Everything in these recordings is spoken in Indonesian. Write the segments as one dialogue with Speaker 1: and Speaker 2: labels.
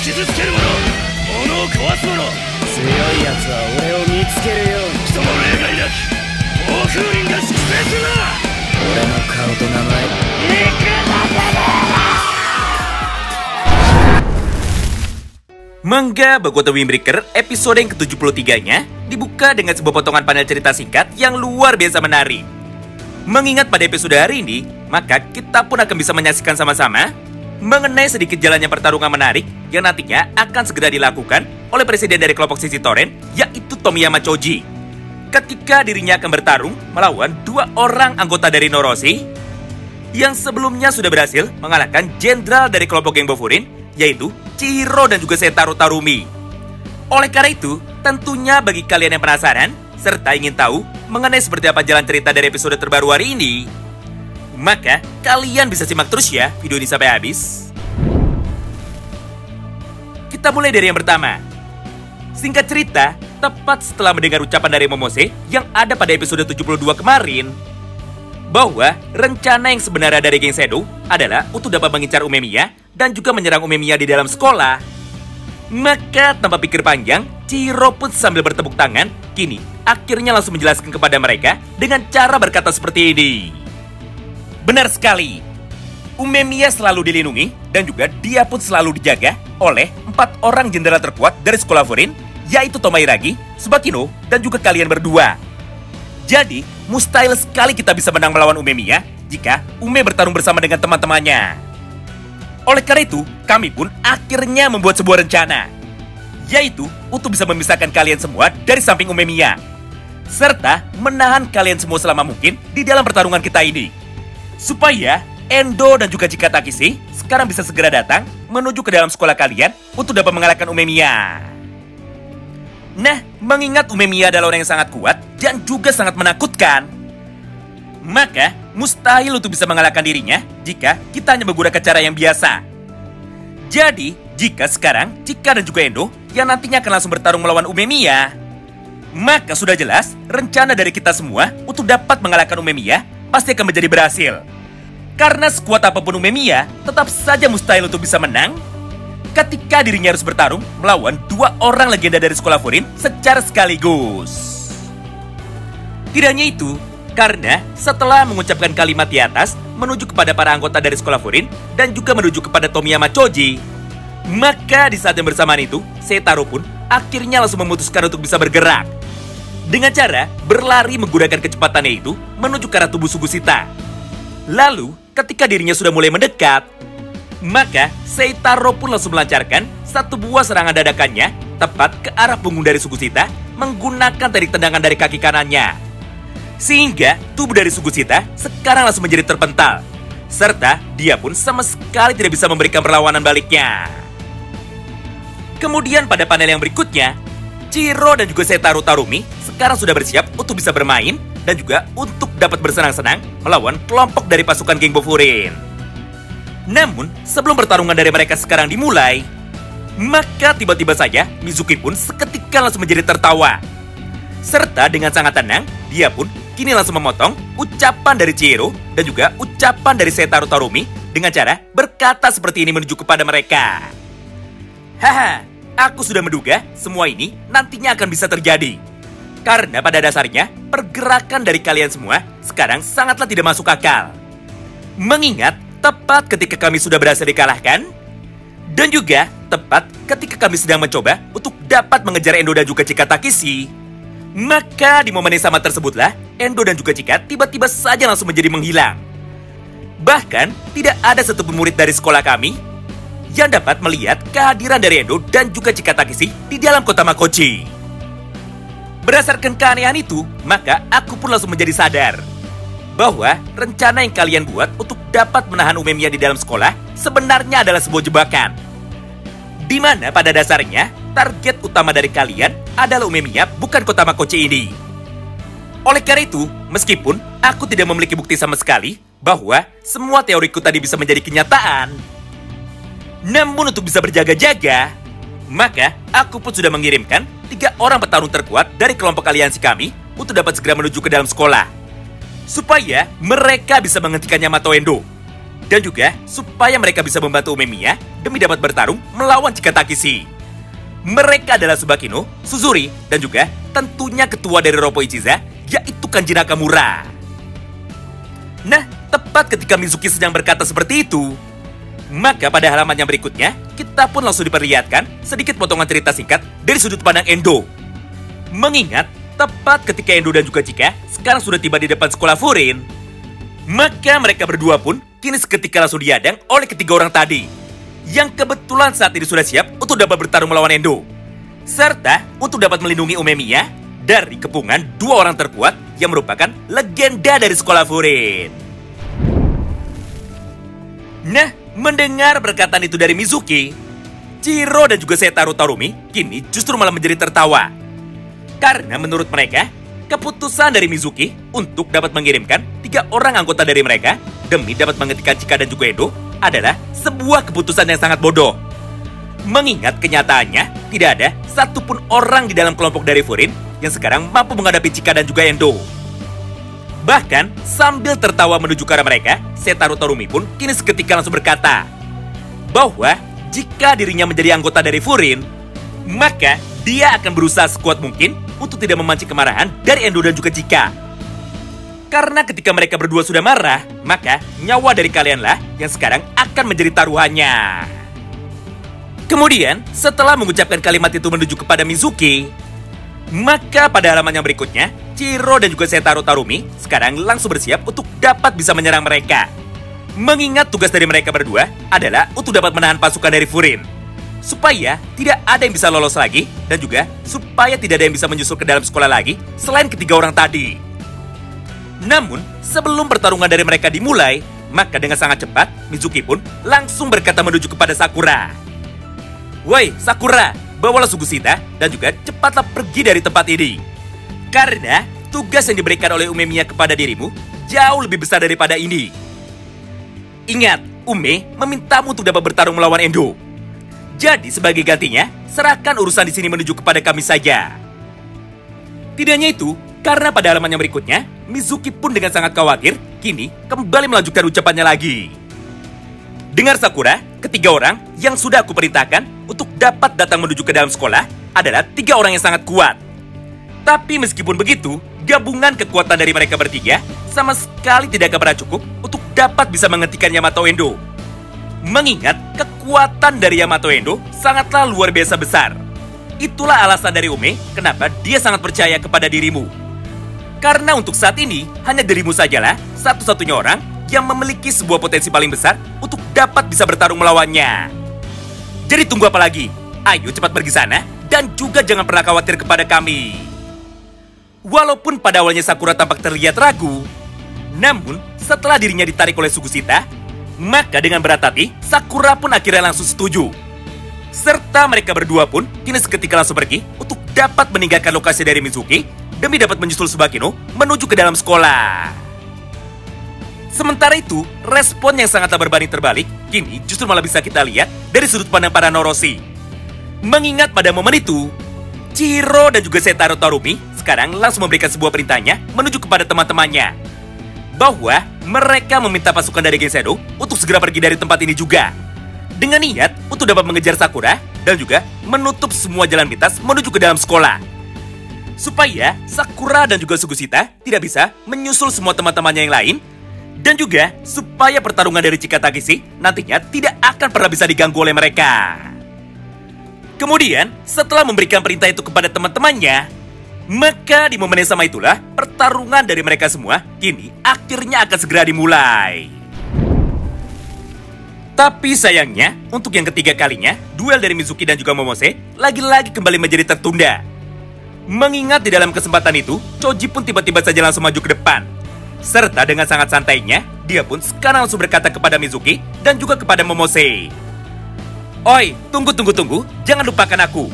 Speaker 1: 傷つける者、物を壊す者、強い奴は俺を見つけるように。人も例外なき暴風林が粛清するな。俺の顔と名前行く
Speaker 2: Manga Boku no Windbreaker episode yang ke-73-nya dibuka dengan sebuah potongan panel cerita singkat yang luar biasa menarik. Mengingat pada episode hari ini, maka kita pun akan bisa menyaksikan sama-sama mengenai sedikit jalannya pertarungan menarik yang nantinya akan segera dilakukan oleh presiden dari kelompok sisi Toren, yaitu Tomiyama Choji. Ketika dirinya akan bertarung melawan dua orang anggota dari Noroshi yang sebelumnya sudah berhasil mengalahkan jenderal dari kelompok geng Bofurin, yaitu Chihiro dan juga Seitaro Tarumi. Oleh karena itu, tentunya bagi kalian yang penasaran serta ingin tahu mengenai seperti apa jalan cerita dari episode terbaru hari ini, maka kalian bisa simak terus ya video ini sampai habis. Kita mulai dari yang pertama. Singkat cerita, tepat setelah mendengar ucapan dari Momose yang ada pada episode 72 kemarin, bahwa rencana yang sebenarnya dari geng Shadow adalah untuk dapat mengincar Umemiya dan juga menyerang Umemiya di dalam sekolah, maka tanpa pikir panjang, Chihiro pun sambil bertepuk tangan, kini akhirnya langsung menjelaskan kepada mereka dengan cara berkata seperti ini. Benar sekali, Umemiya selalu dilindungi dan juga dia pun selalu dijaga oleh 4 orang jenderal terkuat dari sekolah Furin, yaitu Tomoiragi, Tsubakino, dan juga kalian berdua. Jadi, mustahil sekali kita bisa menang melawan Umemiya jika Ume bertarung bersama dengan teman-temannya. Oleh karena itu, kami pun akhirnya membuat sebuah rencana, yaitu untuk bisa memisahkan kalian semua dari samping Umemiya, serta menahan kalian semua selama mungkin di dalam pertarungan kita ini, supaya Endo dan juga Chika Takishi sekarang bisa segera datang menuju ke dalam sekolah kalian untuk dapat mengalahkan Umemiya. Nah, mengingat Umemiya adalah orang yang sangat kuat dan juga sangat menakutkan, maka mustahil untuk bisa mengalahkan dirinya jika kita hanya menggunakan cara yang biasa. Jadi, jika sekarang Chika dan juga Endo yang nantinya akan langsung bertarung melawan Umemiya, maka sudah jelas rencana dari kita semua untuk dapat mengalahkan Umemiya pasti akan menjadi berhasil. Karena sekuat apapun Umemiya, tetap saja mustahil untuk bisa menang ketika dirinya harus bertarung melawan 2 orang legenda dari sekolah Furin secara sekaligus. Tidak hanya itu, karena setelah mengucapkan kalimat di atas menuju kepada para anggota dari sekolah Furin dan juga menuju kepada Tomiyama Choji, maka di saat yang bersamaan itu, Seitaro pun akhirnya langsung memutuskan untuk bisa bergerak dengan cara berlari menggunakan kecepatannya itu menuju ke arah tubuh Sugusita. Lalu, ketika dirinya sudah mulai mendekat, maka Seitaro pun langsung melancarkan satu buah serangan dadakannya tepat ke arah punggung dari Sugusita menggunakan tarik tendangan dari kaki kanannya. Sehingga tubuh dari Sugusita sekarang langsung menjadi terpental, serta dia pun sama sekali tidak bisa memberikan perlawanan baliknya. Kemudian pada panel yang berikutnya, Chihiro dan juga Seitaro Tarumi sekarang sudah bersiap untuk bisa bermain dan juga untuk dapat bersenang-senang melawan kelompok dari pasukan geng Bofurin. Namun, sebelum pertarungan dari mereka sekarang dimulai, maka tiba-tiba saja Mizuki pun seketika langsung menjadi tertawa. Serta dengan sangat tenang, dia pun kini langsung memotong ucapan dari Chihiro dan juga ucapan dari Seitaro Tarumi dengan cara berkata seperti ini menuju kepada mereka. Haha, aku sudah menduga semua ini nantinya akan bisa terjadi. Karena pada dasarnya, pergerakan dari kalian semua sekarang sangatlah tidak masuk akal. Mengingat tepat ketika kami sudah berhasil dikalahkan, dan juga tepat ketika kami sedang mencoba untuk dapat mengejar Endo dan juga Chika Takishi, maka di momen yang sama tersebutlah Endo dan juga Chika tiba-tiba saja langsung menjadi menghilang. Bahkan tidak ada satupun murid dari sekolah kami yang dapat melihat kehadiran dari Endo dan juga Chika Takishi di dalam kota Makochi. Berdasarkan keanehan itu, maka aku pun langsung menjadi sadar bahwa rencana yang kalian buat untuk dapat menahan Umemiya di dalam sekolah sebenarnya adalah sebuah jebakan, di mana pada dasarnya target utama dari kalian adalah Umemiya, bukan kota Makochi ini. Oleh karena itu, meskipun aku tidak memiliki bukti sama sekali bahwa semua teoriku tadi bisa menjadi kenyataan, namun untuk bisa berjaga-jaga, maka aku pun sudah mengirimkan 3 orang petarung terkuat dari kelompok aliansi kami untuk dapat segera menuju ke dalam sekolah, supaya mereka bisa menghentikan Yamato Endo, dan juga supaya mereka bisa membantu Umemiya demi dapat bertarung melawan Chika Takeshi. Mereka adalah Tsubakino, Suzuri, dan juga tentunya ketua dari Roppo Ichiza, yaitu Kanji Nakamura. Nah, tepat ketika Mizuki sedang berkata seperti itu, maka pada halaman yang berikutnya, kita pun langsung diperlihatkan sedikit potongan cerita singkat dari sudut pandang Endo. Mengingat, tepat ketika Endo dan juga Chika sekarang sudah tiba di depan sekolah Furin, maka mereka berdua pun kini seketika langsung dihadang oleh ketiga orang tadi, yang kebetulan saat ini sudah siap untuk dapat bertarung melawan Endo, serta untuk dapat melindungi Umemiya dari kepungan dua orang terkuat yang merupakan legenda dari sekolah Furin. Nah, mendengar perkataan itu dari Mizuki, Chiro dan juga Seitaro Tarumi kini justru malah menjadi tertawa. Karena menurut mereka, keputusan dari Mizuki untuk dapat mengirimkan 3 orang anggota dari mereka demi dapat menghentikan Chika dan juga Endo adalah sebuah keputusan yang sangat bodoh. Mengingat kenyataannya, tidak ada satupun orang di dalam kelompok dari Furin yang sekarang mampu menghadapi Chika dan juga Endo. Bahkan, sambil tertawa menuju ke arah mereka, Seitaro Tarumi pun kini seketika langsung berkata bahwa jika dirinya menjadi anggota dari Furin, maka dia akan berusaha sekuat mungkin untuk tidak memancing kemarahan dari Endo dan juga Chika. Karena ketika mereka berdua sudah marah, maka nyawa dari kalianlah yang sekarang akan menjadi taruhannya. Kemudian, setelah mengucapkan kalimat itu menuju kepada Mizuki, maka pada halaman yang berikutnya, Chiro dan juga Seitaro Tarumi sekarang langsung bersiap untuk dapat bisa menyerang mereka. Mengingat tugas dari mereka berdua adalah untuk dapat menahan pasukan dari Furin, supaya tidak ada yang bisa lolos lagi, dan juga supaya tidak ada yang bisa menyusul ke dalam sekolah lagi selain ketiga orang tadi. Namun, sebelum pertarungan dari mereka dimulai, maka dengan sangat cepat, Mizuki pun langsung berkata menuju kepada Sakura. "Woi, Sakura, bawalah Sugusita dan juga cepatlah pergi dari tempat ini. Karena tugas yang diberikan oleh Umemiya kepada dirimu jauh lebih besar daripada ini. Ingat, Ume memintamu untuk dapat bertarung melawan Endo. Jadi sebagai gantinya, serahkan urusan di sini menuju kepada kami saja." Tidak hanya itu, karena pada halaman yang berikutnya, Mizuki pun dengan sangat khawatir kini kembali melanjutkan ucapannya lagi. "Dengar Sakura, ketiga orang yang sudah aku perintahkan untuk dapat datang menuju ke dalam sekolah adalah 3 orang yang sangat kuat. Tapi meskipun begitu, gabungan kekuatan dari mereka bertiga sama sekali tidak akan pernah cukup untuk dapat bisa menghentikan Yamato Endo. Mengingat kekuatan dari Yamato Endo sangatlah luar biasa besar. Itulah alasan dari Ume kenapa dia sangat percaya kepada dirimu. Karena untuk saat ini, hanya dirimu sajalah satu-satunya orang yang memiliki sebuah potensi paling besar untuk dapat bisa bertarung melawannya. Jadi tunggu apa lagi? Ayo cepat pergi sana dan juga jangan pernah khawatir kepada kami." Walaupun pada awalnya Sakura tampak terlihat ragu, namun setelah dirinya ditarik oleh Sugusita, maka dengan berat hati, Sakura pun akhirnya langsung setuju. Serta mereka berdua pun kini seketika langsung pergi untuk dapat meninggalkan lokasi dari Mizuki demi dapat menyusul Tsubakino menuju ke dalam sekolah. Sementara itu, respon yang sangatlah berbanding terbalik kini justru malah bisa kita lihat dari sudut pandang para Noroshi. Mengingat pada momen itu, Chiro dan juga Seitaro Tarumi sekarang langsung memberikan sebuah perintahnya menuju kepada teman-temannya, bahwa mereka meminta pasukan dari geng Shadow untuk segera pergi dari tempat ini juga, dengan niat untuk dapat mengejar Sakura dan juga menutup semua jalan pintas menuju ke dalam sekolah, supaya Sakura dan juga Sugusita tidak bisa menyusul semua teman-temannya yang lain, dan juga supaya pertarungan dari Chika Takeshi nantinya tidak akan pernah bisa diganggu oleh mereka. Kemudian, setelah memberikan perintah itu kepada teman-temannya, maka di momen yang sama itulah pertarungan dari mereka semua kini akhirnya akan segera dimulai. Tapi sayangnya, untuk yang ketiga kalinya, duel dari Mizuki dan juga Momose lagi-lagi kembali menjadi tertunda. Mengingat di dalam kesempatan itu, Choji pun tiba-tiba saja langsung maju ke depan. Serta dengan sangat santainya, dia pun sekarang langsung berkata kepada Mizuki dan juga kepada Momose. "Oi, tunggu, jangan lupakan aku.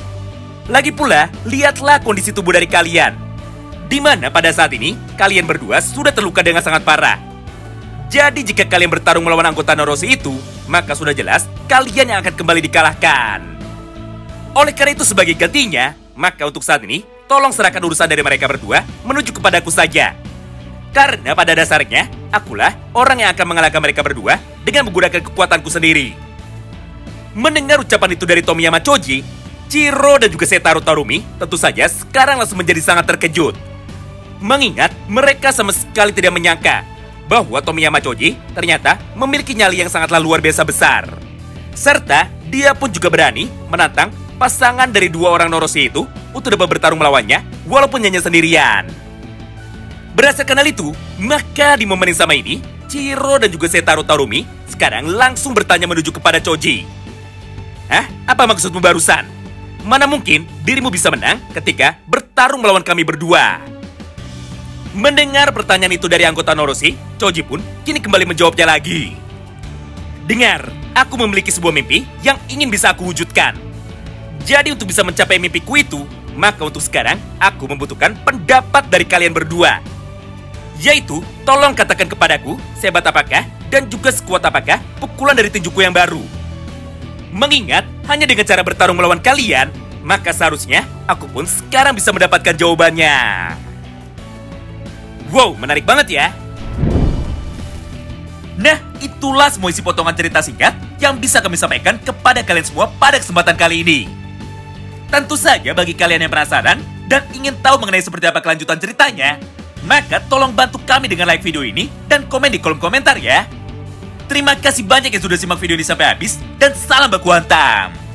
Speaker 2: Lagi pula, lihatlah kondisi tubuh dari kalian. Di mana pada saat ini, kalian berdua sudah terluka dengan sangat parah. Jadi jika kalian bertarung melawan anggota Noroshi itu, maka sudah jelas kalian yang akan kembali dikalahkan. Oleh karena itu sebagai gantinya, maka untuk saat ini, tolong serahkan urusan dari mereka berdua menuju kepadaku saja. Karena pada dasarnya, akulah orang yang akan mengalahkan mereka berdua dengan menggunakan kekuatanku sendiri." Mendengar ucapan itu dari Tomiyama Choji, Chiro dan juga Seitaro Tarumi tentu saja sekarang langsung menjadi sangat terkejut. Mengingat mereka sama sekali tidak menyangka bahwa Tomiyama Choji ternyata memiliki nyali yang sangatlah luar biasa besar. Serta dia pun juga berani menantang pasangan dari dua orang Noroshi itu untuk dapat bertarung melawannya walaupun hanya sendirian. Berdasarkan hal itu, maka di momen yang sama ini, Chiro dan juga Seitaro Tarumi sekarang langsung bertanya menuju kepada Choji. Hah? Apa maksudmu barusan? Mana mungkin dirimu bisa menang ketika bertarung melawan kami berdua? Mendengar pertanyaan itu dari anggota Noroshi, Choji pun kini kembali menjawabnya lagi. Dengar, aku memiliki sebuah mimpi yang ingin bisa aku wujudkan. Jadi untuk bisa mencapai mimpiku itu, maka untuk sekarang aku membutuhkan pendapat dari kalian berdua. Yaitu, tolong katakan kepadaku, sehebat apakah dan juga sekuat apakah pukulan dari tinjuku yang baru. Mengingat, hanya dengan cara bertarung melawan kalian, maka seharusnya aku pun sekarang bisa mendapatkan jawabannya. Wow, menarik banget ya. Nah, itulah semua isi potongan cerita singkat yang bisa kami sampaikan kepada kalian semua pada kesempatan kali ini. Tentu saja bagi kalian yang penasaran dan ingin tahu mengenai seperti apa kelanjutan ceritanya, maka tolong bantu kami dengan like video ini dan komen di kolom komentar ya. Terima kasih banyak yang sudah simak video ini sampai habis dan salam baku hantam.